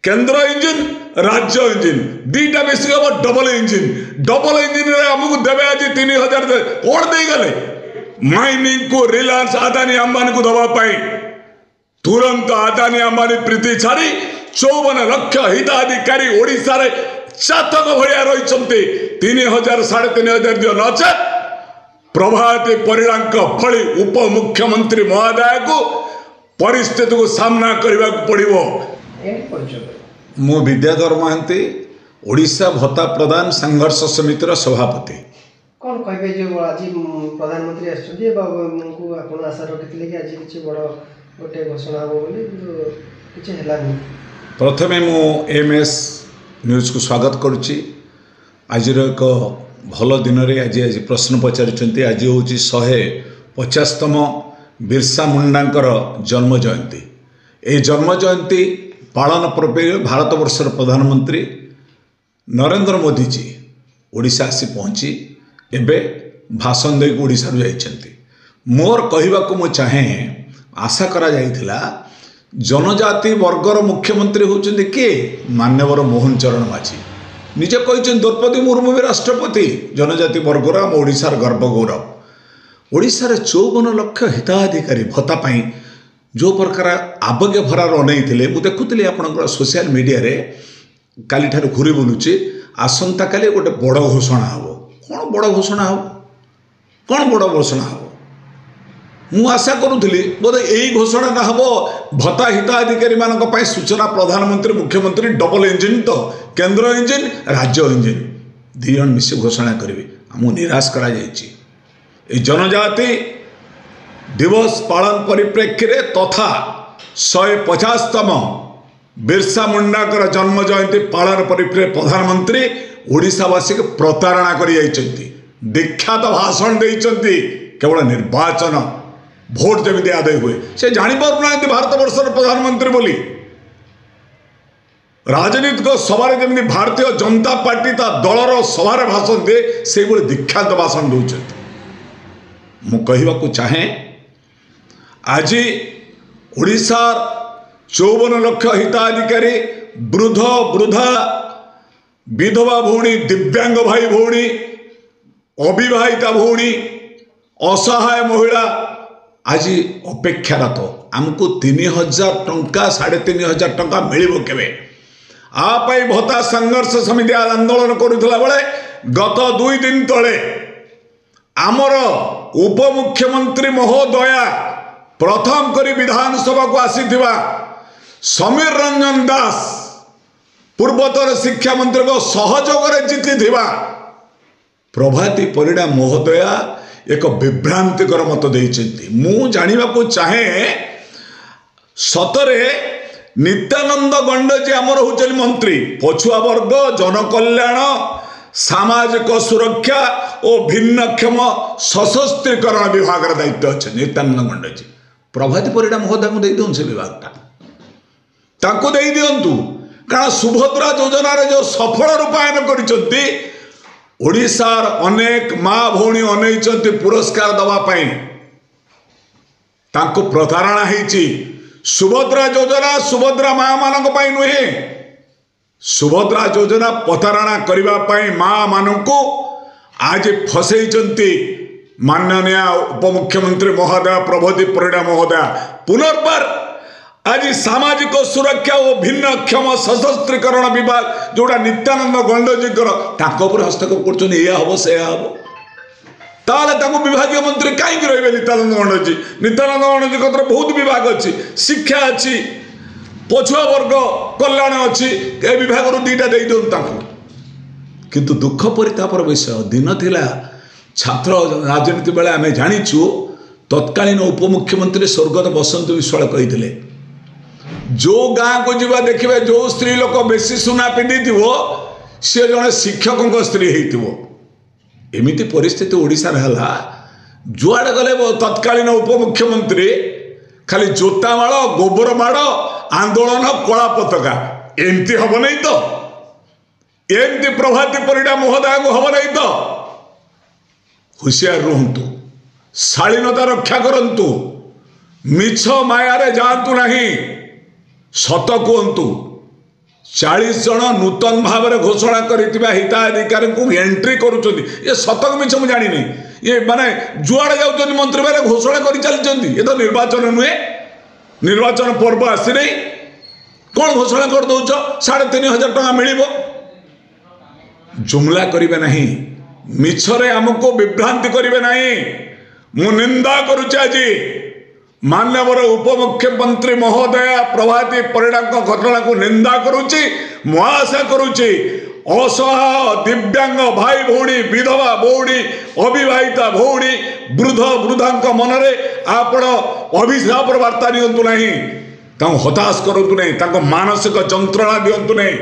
केंद्र इंजिन राज्य इंजिन दीटा मिसिक हम डबल इंजिन रे हमको देवे आज 3000 कौन दे गले माइनिंग को रिलायंस अदानी अंबानी को दवाई तुरंत अदानी अंबानी प्रीति छाड़ी 54 लाख हिताधिकारी ओडिशा रे चातक भलिया रही 3000 3500 दियो नचेत प्रभाती परिणाम भली उप मुख्यमंत्री महोदय को परिस्थिति को सामना करने को पड़ो। मु विद्याधर महांती ओडिशा भत्ता प्रदान संघर्ष समितिर सभापति। कौन कहे जो आज प्रधानमंत्री आसन आशा रखी कि आज किसी बड़ गोटे घोषणा हम बोली किसी है। प्रथमे मु एमएस न्यूज को स्वागत करुच्ची। आज एक भल दिन रे आज प्रश्न पचारि आज हूँ 150तम बिरसा मुंडांकर जन्म जयंती। ये जन्म जयंती पालन पूर्व भारत वर्षर प्रधानमंत्री नरेंद्र मोदी जी ओडिशा आसी पहुँची एबे भाषण दे ओडिशा जाइछन्ति। मोर कहवाक मु चाहे आशा करा जाइथिला जनजाति वर्गर मुख्यमंत्री होचन्ति के मान्यवर मोहन चरण माझी निजे कहते द्रौपदी मुर्मू भी राष्ट्रपति जनजाति वर्गर आम ओडिशार गर्व गौरव। ओडिशार 54 लाख हिताधिकारी भत्ता पाई जो प्रकार आवेग भरार अनई मुझे देखुली आप सोशल मीडिया रे काली ठार घूरी बुलूची आसंता काली गोटे बड़ घोषणा हम कौन बड़ घोषणा हम कौन बड़ घोषणा हम मु आशा करुली बोधे यही घोषणा ना हम भत्ता हिताधिकारी मान सूचना प्रधानमंत्री मुख्यमंत्री डबल इंजिन तो केंद्र इंजिन राज्य इंजिन दी जन मिसी घोषणा करेंगे आमको निराश करा जायछि। जनजाति दिवस पालन परिप्रेक्षी रे तथा 150तम बिरसा मुंडाकर जन्म जयंती पालन परिप्रेक्षी प्रधानमंत्री ओडिशावासी के प्रतारणा करी दीक्षात भाषण देइचंती केवल निर्वाचन भोट जमी आदाय हुए से जानी पारना भारत वर्षर प्रधानमंत्री बोली राजनीतिक सभा जमी भारतीय जनता पार्टी ता दलर सभार भाषण दे से दीक्षांत भाषण दौरान मु कहवाक चाहे आज ओडिशार 54 लाख हिताधिकारी वृद्ध वृद्धा विधवा भौणी दिव्यांग भाई भौणी अविवाहिता भौणी असहाय महिला आज अपेक्षारत आमको 3000 टंका 3500 टंका मिल केवे आपाई भत्ता संघर्ष समिति आंदोलन करुला बेले गत 2 दिन तले आमर उपमुख्यमंत्री महोदया प्रथम करी विधानसभा को आसीथिबा समीर रंजन दास पूर्वतर शिक्षा मंत्री को सहयोग जीति प्रभाती परिणा महोदया एक विभ्रांतिकर मत देइछन्ति। मु जानिबा को चाहे सतरे नित्यानंद गंडजी आमर होचल मंत्री पछुआ वर्ग जनकल्याण सामाजिक सुरक्षा और भिन्नक्षम सशस्त्रीकरण विभाग दायित्व अच्छे नित्यानंद गंडजी प्रभाती परिणा महोदय को दे दिउन से विभागटा ताको दे दियंतु कारण सुभद्रा योजना रे जो सफल रूपायन करिसंती ओडिशार अनेक माँ भौणी अनैचंती पुरस्कार दवा पाई ताको प्रतारणा हेची। सुभद्रा योजना सुभद्रा माँ मानक पाई नुहे सुभद्रा योजना प्रतारणा करिबा पाई माँ मानकु आज फसैचंती माननीय उपमुख्यमंत्री महोदय प्रभाती परिणा महोदय पुनर्बार आज सामाजिक सुरक्षा और भिन्नक्षम सशस्त्रीकरण विभाग जोड़ा नित्यानंद गंडजीकर हस्तक्षेप कर हम से हम ताले विभाग मंत्री कहीं रे नित्यानंद गंडजी बहुत विभाग अच्छी शिक्षा अच्छी पछुआ वर्ग कल्याण अच्छी ए विभाग दुईटा दे दिखाँ किंतु दुख परितापर विषय दिन थिला छात्र राजनीति बेले आम जाचु तत्कालीन उपमुख्यमंत्री स्वर्गत बसंत विश्वाल कही जो गाँ को जीवा देखिए जो स्त्री लोक बेसी सुना पिंधि सी जड़े शिक्षकों स्त्री होमती परिस्थिति ओडिशार है जुआड़े गले तत्कालीन उपमुख्यमंत्री खाली जोता माड़ गोबर माड़ आंदोलन कला पताका एमती हम नहीं तो एमती प्रभाती परिणा महोदय को हम नहीं तो हुशियार रुहतु शालीनता रक्षा करंतु मिछ मायारे जातु नहीं सत कहतु 40 जन नूतन भाव में घोषणा करथिबा हिताधिकारी को एंट्री करूछंती ये सतक मिछ मु जानि नै ये माने जुआड़े जाउछंती मंत्री बारे घोषणा करि चलछंती ये तो निर्वाचन नुहे निर्वाचन पर्व आसी नै कौन घोषणा कर दौच 3500 टका मिलिबो जुमला करिवे नहीं मिछरे हमको विभ्रांति करिवे नहीं मु निंदा करूछि आज माननीय उपमुख्यमंत्री महोदय प्रभाती परिडा घटना को निंदा करुच्ची मु आशा करुच्ची असहाय दिव्यांग भाई भौणी विधवा भौणी अविवाहिता भौणी वृद्ध वृद्धा मनरे आपण अभिशाप वार्ता दिंतु ना हताश करूँ नहीं मानसिक जंत्रणा दिंतु नहीं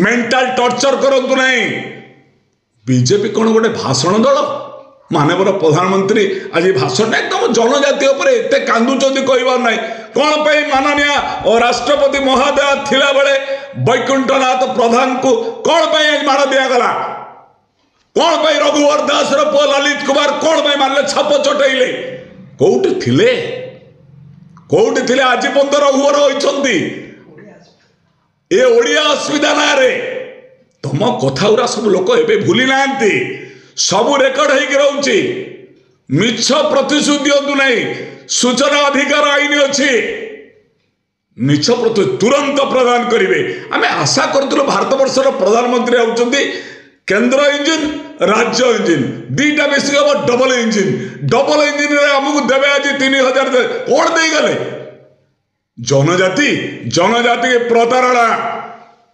मेंटल टर्चर करूँ नहीं बीजेपी कौन गोटे भाषण दल माननीय प्रधानमंत्री आज भाषण एकदम जनजाति एत कांदुंच कहबार ना कौन पे माननीय राष्ट्रपति महोदय थिला बेले वैकुंठनाथ प्रधान को कौन पे माड़ दिगला कौन पे रघुवर दास पुआ ललित कुमार कौन पे मारे छाप चटेले कौटी थिले आज पर्यंत रघुवर होती ए ओडिया असुविधा ना रे तुम कथा गुरा सब लोक एबे भूली नांती सब रेकर्ड होगी रोचे मिछ प्रतिश्रुति दिंतु नहीं सूचना अधिकार आईन अच्छी मिछ तुरंत प्रदान करेंगे आम आशा करूँ भारत वर्षर प्रधानमंत्री होती केंद्र इंजिन राज्य इंजिन दीटा मिसिक हम डबल इंजिन आमको देवे आज 3000 कौन दे गले जनजाति के प्रतारणा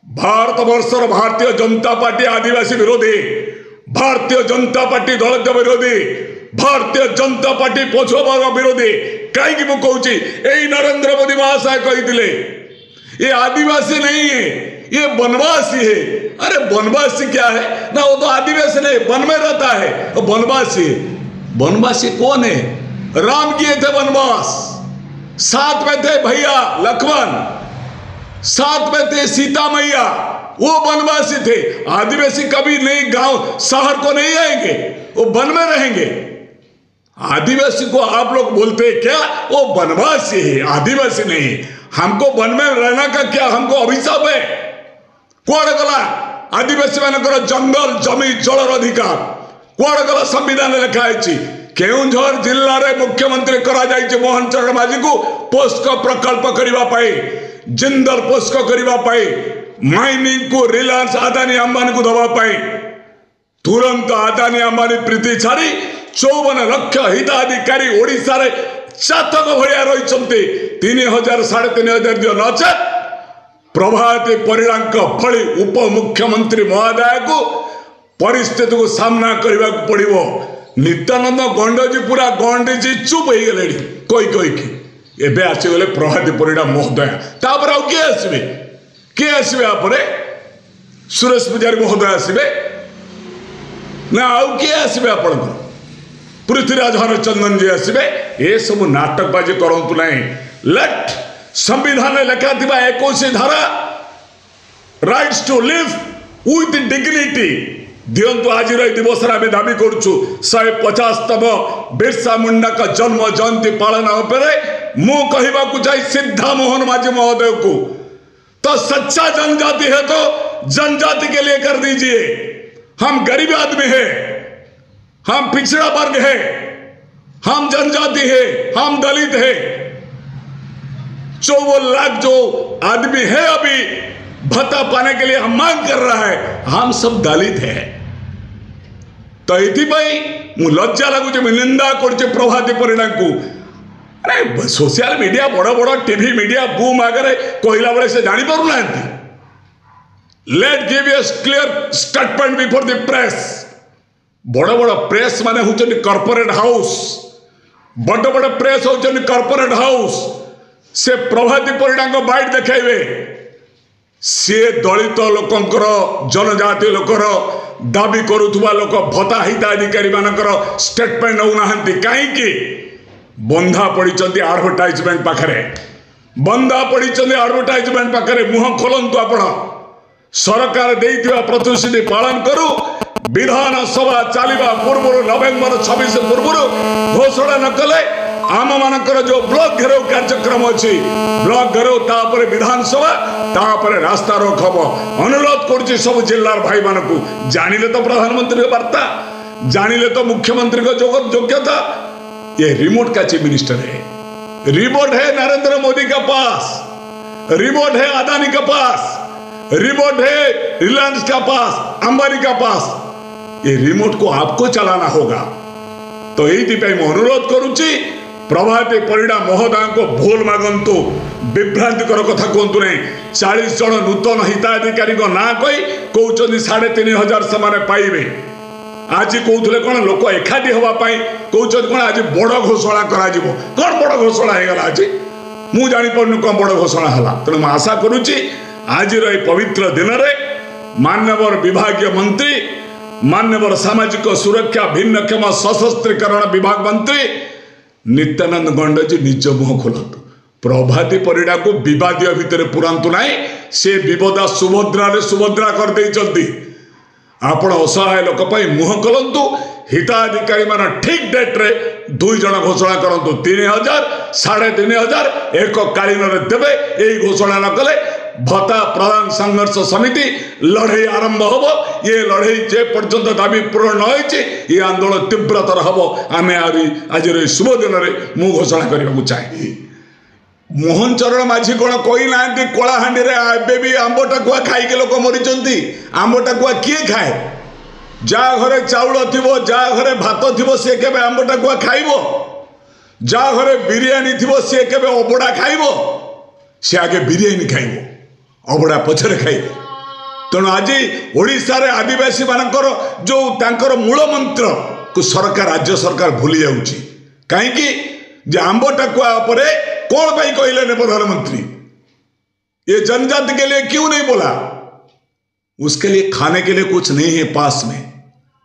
भारत वर्षर भारतीय जनता पार्टी आदिवासी विरोधी भारतीय जनता पार्टी दलित विरोधी भारतीय जनता पार्टी पछुआ विरोधी कहीं मुझे कहूँ यही नरेंद्र मोदी महाशय कही ये आदिवासी नहीं है ये वनवासी है अरे वनवासी क्या है ना वो तो आदिवासी नहीं वन में रहता है वो वनवासी वनवासी कौन है राम किए थे वनवास साथ में थे भैया लक्ष्मण साथ में थे सीता मैया वो वनवासी थे आदिवासी कभी नहीं गांव शहर को नहीं आएंगे वो वन में रहेंगे आदिवासी को आप लोग बोलते हैं क्या वो वनवासी है आदिवासी नहीं हमको वन में रहना का क्या हमको अभिशाप है कुआड़े गला आदिवासी मानकर जंगल जमी जलर अधिकार कुआड़े गला संविधान लिखाई केउंझर जिल्ला रे मुख्यमंत्री करा जाइए मोहन चरण माझी को पोस्को प्रकल्प करने जिंदल पोस्को करने माइनिंग को रिलायंस आदानी अंबानी को दवाई तुरंत आदानी अंबानी प्रीति छाड़ी 54 लाख हिताधिकारी ओडिशा रे चातक भलिया रही 3000 3500 दियो नचेत प्रभाती परिणांक भली उप मुख्यमंत्री महोदय को परिस्थिति को सामना करने को पड़ो नित्यानंद गंडजी पूरा गंडीजी चुप हो गले कही एबे आसीगले प्रभाती परिणा महोदय तापर आउ किए आसबे आपरे सुरेश पुजारी महोदय आसबे ना आउ किए आसबे आपण पृथ्वीराज हरचंदन जी आसबे ये सब नाटकबाजी करंतु नहीं लेट संविधान लिखा 21 धारा rights to live with dignity दिंतु आज दिवस आम दाबी करुचु 150तम बिरसा मुंडा का जन्म जयंती पालन मु कहवाक चाहे सिद्धा मोहन माझी महोदय को तो सच्चा जनजाति है तो जनजाति के लिए कर दीजिए हम गरीब आदमी है हम पिछड़ा वर्ग है हम जनजाति है हम दलित है 54 लाख जो आदमी है अभी भत्ता पाने के लिए हम मांग कर रहा है हम सब दलित है तो ये लज्जा लगुच निंदा कर प्रभाती परिणा को अरे सोशल मीडिया बड़ बड़ टीवी मीडिया बूम आगे कहला बेले से जानी पारु ना let give a clear statement before the press बड़ बड़ प्रेस माने होचन कॉर्पोरेट हाउस बड़ बड़ प्रेस होचन कॉर्पोरेट हाउस से प्रभाती परिणा को बाइट देखेबे सी दलित लोकंकर जनजाति लोकर दाबी करुवा लोक भत्ता हिताधिकारी मानकर स्टेटमेंट नौना कहीं बंधा पड़ी आडभटाइजमेंट पाखे बंधा पड़ी आडभटाइजमेंट पाखे मुह खोलतु आपण सरकार देइथिबा प्रतिश्रुति पालन करू विधानसभा चलवा पूर्व नवेम्बर 26 पूर्व घोषणा न कले आम मानकर जो ब्लॉक घेराव कार्यक्रम अच्छी ब्लॉक घेराव तापर विधानसभा तापर रास्ता रोक हम अनुरोध करुच्ची सब जिलार भाई मान को जानिले तो प्रधानमंत्री वार्ता जानिले तो मुख्यमंत्री का योग्यता। ये रिमोट का चीफ मिनिस्टर है, रिमोट है नरेंद्र मोदी का पास, रिमोट है अदानी का पास, रिमोट है रिलायंस का पास, अंबानी का पास। ये रिमोट को आपको चलाना होगा। तो ये अनुरोध करुच्ची प्रभाती परिडा महोदय को भूल मागंतु विभ्रांतिकर कथा कहतु नहीं। 40 जन नूतन हिताधिकारी ना कही कहते 3500 से पाइबे। आज कहते कौन लोक एकाठी हाँपाई कहते कौन आज बड़ घोषणा कौन बड़ घोषणा होगा आज मुझे जापर कौन बड़ घोषणा है। तेणु मैं आशा करुच्ची आज पवित्र दिन में मान्यवर विभागीय मंत्री मान्यवर सामाजिक सुरक्षा भिन्नक्षम सशस्त्रीकरण विभाग मंत्री नित्यानंद गंड जी निज मुह खोलतु। प्रभाती परिडा को विवादीय भितर पुरांतु ना से विपदा सुभद्रा कर देइचंती। आपण असहाय लोक मुह खोलतु। हिताधिकारी मान ठीक डेट रे 2 जन घोषणा करंतु 3000 3500 एक कालीन देवे। यही घोषणा न कले भत्ता प्रदान संघर्ष समिति लड़े आरंभ हम। ये लड़े जे पर्यंत दाबी पूर्ण न होइछि ये आंदोलन तीव्रतर हम। आम आज शुभ दिन में मु घोषणा करने चाहे मोहन चरण माझी कौन कही ना कलाहांडी भी आंब टाकुआ खाई लोक मरीचंती। आंब टाकुआ किए खाए? जा घरे चाउल थिबो जा घरे भात थिबो से केबे आंब टाकुआ खाइबो? जा घरे बिरियानी थिबो से केबे अबड़ा खाइबो? से आगे बिरियानी खाइबो अबड़ा पछरे खाइबे। तेणु आज ओडिशा रे आदिवासी मानकर जो तांकर मूल मंत्र को सरकार राज्य सरकार भूली जाउची। काहेकि जे आंब टाकुआ उपरे कौन भाई कहले ने प्रधानमंत्री ये जनजाति के लिए क्यों नहीं बोला? उसके लिए खाने के लिए कुछ नहीं है पास में,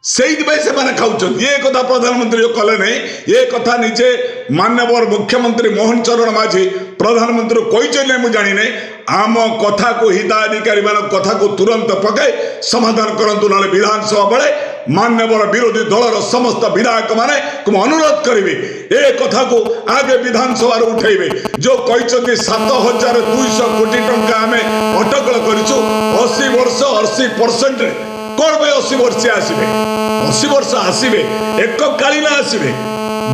से मैंने खाऊ। ये कथा प्रधानमंत्री जो कले नहीं ये कथा निजे मान्यवर मुख्यमंत्री मोहन चरण माझी प्रधानमंत्री कही मुझे जानी नहीं। आम कथा को हिताधिकारी मान कथा को तुरंत पकाई समाधान करंतु ना विधानसभा बेले मान्यवर विरोधी दलर समस्त विधायक माने अनुरोध करेंगे ए कथा को आगे विधानसभा उठेबे। जो कहते 7200 कोटी टंका आम अटकल करूँ 80 वर्ष 80% कौन भाई 80 वर्ष आसवे 80 वर्ष आसवे एक कालीन आसवे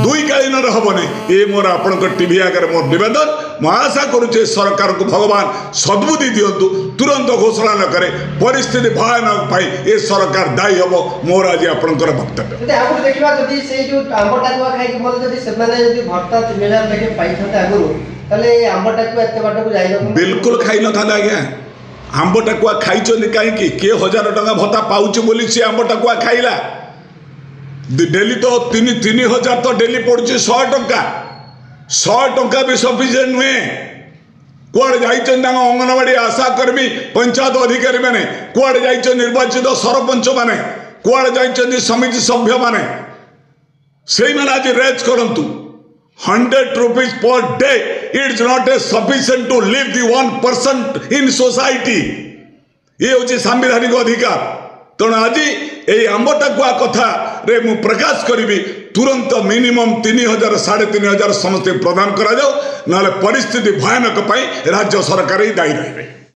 2 कालीन हेनी। ये मोर आपण टीवी आगे मोर निवेदन। मैं आशा करुचे सरकार को भगवान सद्बुद्धि दिंतु तुरंत घोषणा न करे परिस्थिति भयानक पाई ये सरकार दायी हम। मोर आज आपंकर वक्तव्य देखा जदि से जो आंब टाकुआ खाई भत्ता 3000 लेके पाई आगुरी आंब टाकुआ एत बाट को जाई बिल्कुल खाई न था आज्ञा। आंब टाकुआ खाई कहीं किए 1000 टंका भत्ता पाउच बोली सी आंब टाकुआ खाइला। डेली तो 3000 तो डेली पड़ुची 100 टंका। 100 टंका भी सफिशिएंट नुहे। कुआड़े जाइछन अंगनवाड़ी आशाकर्मी पंचायत अधिकारी माने कुआड़े जाइछन निर्वाचित सरपंच माने कुआड़े जाइछन समिति सभ्य माने से माने आज रेज करंतु 100 rupees per day. It's not a sufficient to live the 1% in society. ये हूँ सांविधानिक अधिकार। तेणु आज ये आंब टाकुआ कथा रे मु प्रकाश करी तुरंत मिनिमम 3000 3500 समस्त प्रदान करा जाओ ना परिस्थिति भयानक पाई राज्य सरकार ही दायी रहे।